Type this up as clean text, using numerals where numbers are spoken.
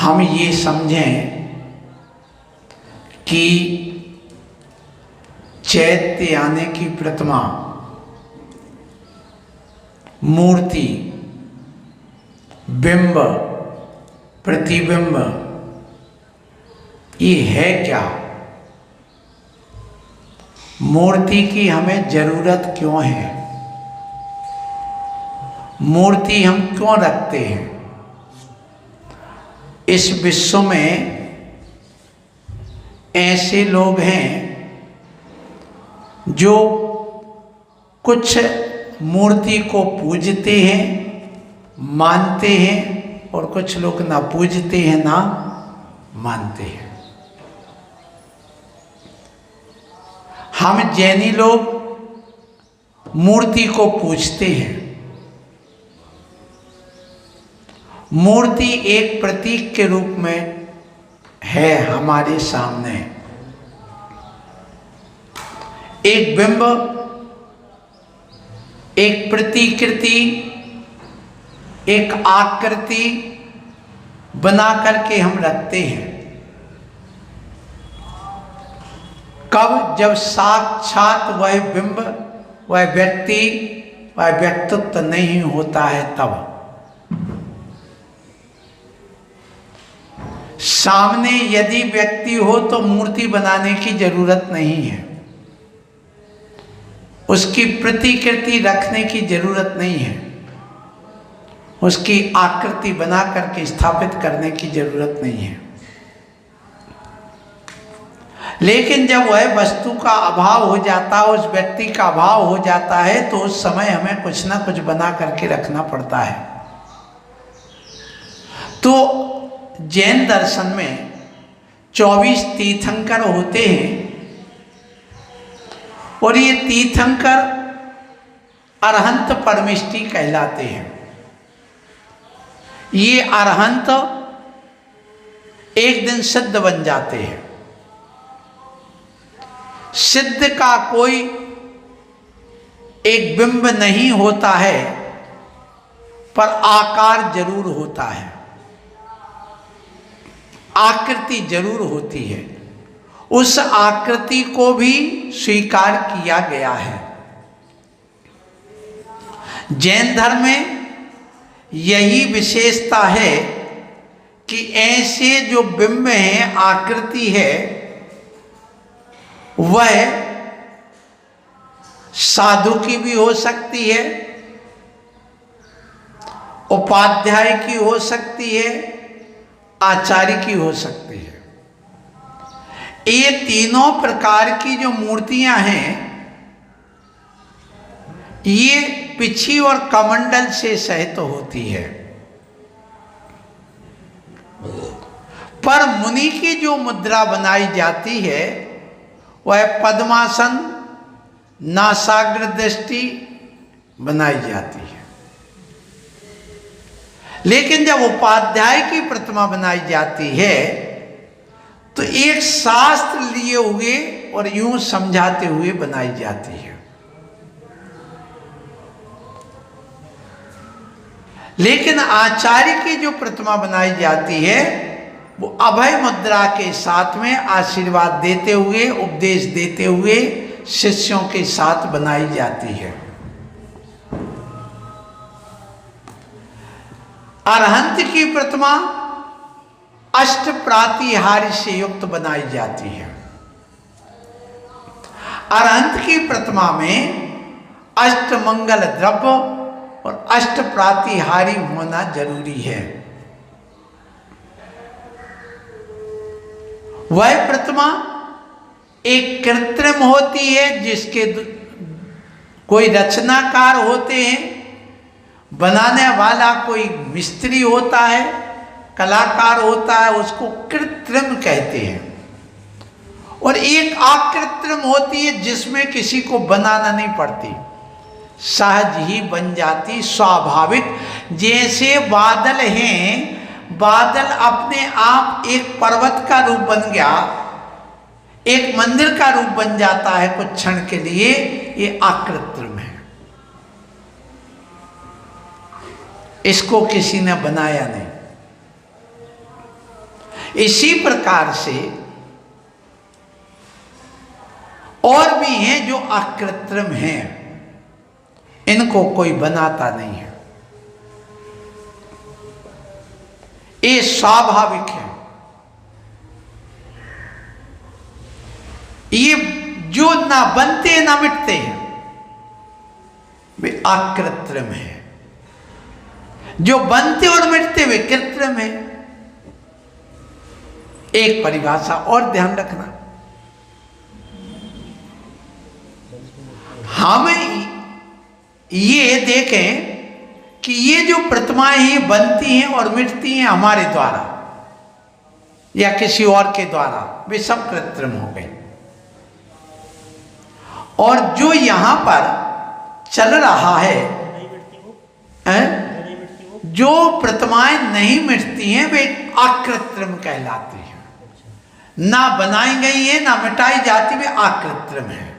हम ये समझें कि चैत्य यानी की प्रतिमा, मूर्ति, बिंब, प्रतिबिंब, ये है क्या? मूर्ति की हमें जरूरत क्यों है? मूर्ति हम क्यों रखते हैं? इस विश्व में ऐसे लोग हैं जो कुछ मूर्ति को पूजते हैं, मानते हैं, और कुछ लोग ना पूजते हैं ना मानते हैं। हम जैनी लोग मूर्ति को पूजते हैं। मूर्ति एक प्रतीक के रूप में है हमारे सामने। एक बिंब, एक प्रतिकृति, एक आकृति बना करके हम रखते हैं। कब? जब साक्षात वह बिंब, वह व्यक्ति, वह व्यक्तित्व नहीं होता है तब। सामने यदि व्यक्ति हो तो मूर्ति बनाने की जरूरत नहीं है, उसकी प्रतिकृति रखने की जरूरत नहीं है, उसकी आकृति बना करके स्थापित करने की जरूरत नहीं है। लेकिन जब वह वस्तु का अभाव हो जाता है, उस व्यक्ति का अभाव हो जाता है, तो उस समय हमें कुछ ना कुछ बना करके रखना पड़ता है। तो जैन दर्शन में 24 तीर्थंकर होते हैं और ये तीर्थंकर अरहंत परमिष्टि कहलाते हैं। ये अरहंत एक दिन सिद्ध बन जाते हैं। सिद्ध का कोई एक बिंब नहीं होता है, पर आकार जरूर होता है, आकृति जरूर होती है। उस आकृति को भी स्वीकार किया गया है। जैन धर्म में यही विशेषता है कि ऐसे जो बिंब हैं, आकृति है, वह साधु की भी हो सकती है, उपाध्याय की हो सकती है, आचार्य की हो सकती है। ये तीनों प्रकार की जो मूर्तियां हैं, ये पिछी और कमंडल से सहित होती है। पर मुनि की जो मुद्रा बनाई जाती है वह पद्मासन, नासाग्र दृष्टि बनाई जाती है। लेकिन जब उपाध्याय की प्रतिमा बनाई जाती है तो एक शास्त्र लिए हुए और यूं समझाते हुए बनाई जाती है। लेकिन आचार्य की जो प्रतिमा बनाई जाती है वो अभय मुद्रा के साथ में आशीर्वाद देते हुए, उपदेश देते हुए शिष्यों के साथ बनाई जाती है। अरहंत की प्रतिमा अष्ट प्रातिहार्य से युक्त बनाई जाती है। अरहंत की प्रतिमा में अष्ट मंगल द्रव्य और अष्ट प्रातिहारी होना जरूरी है। वह प्रतिमा एक कृत्रिम होती है, जिसके कोई रचनाकार होते हैं, बनाने वाला कोई मिस्त्री होता है, कलाकार होता है, उसको कृत्रिम कहते हैं। और एक अकृत्रिम होती है जिसमें किसी को बनाना नहीं पड़ती, सहज ही बन जाती, स्वाभाविक। जैसे बादल हैं, बादल अपने आप एक पर्वत का रूप बन गया, एक मंदिर का रूप बन जाता है कुछ क्षण के लिए, ये अकृत्रिम है, इसको किसी ने बनाया नहीं। इसी प्रकार से और भी हैं जो अकृत्रिम हैं, इनको कोई बनाता नहीं है, ये स्वाभाविक है। ये जो ना बनते ना मिटते हैं वे अकृत्रिम है, जो बनते और मिटते वे कृत्रिम है। एक परिभाषा और ध्यान रखना, हम ये देखें कि ये जो प्रतिमाएं ही बनती हैं और मिटती हैं हमारे द्वारा या किसी और के द्वारा, वे सब कृत्रिम हो गए। और जो यहां पर चल रहा है, जो प्रतिमाएं नहीं मिटती हैं वे अकृत्रिम कहलाती हैं, ना बनाई गई है ना मिटाई जाती, वे अकृत्रिम है।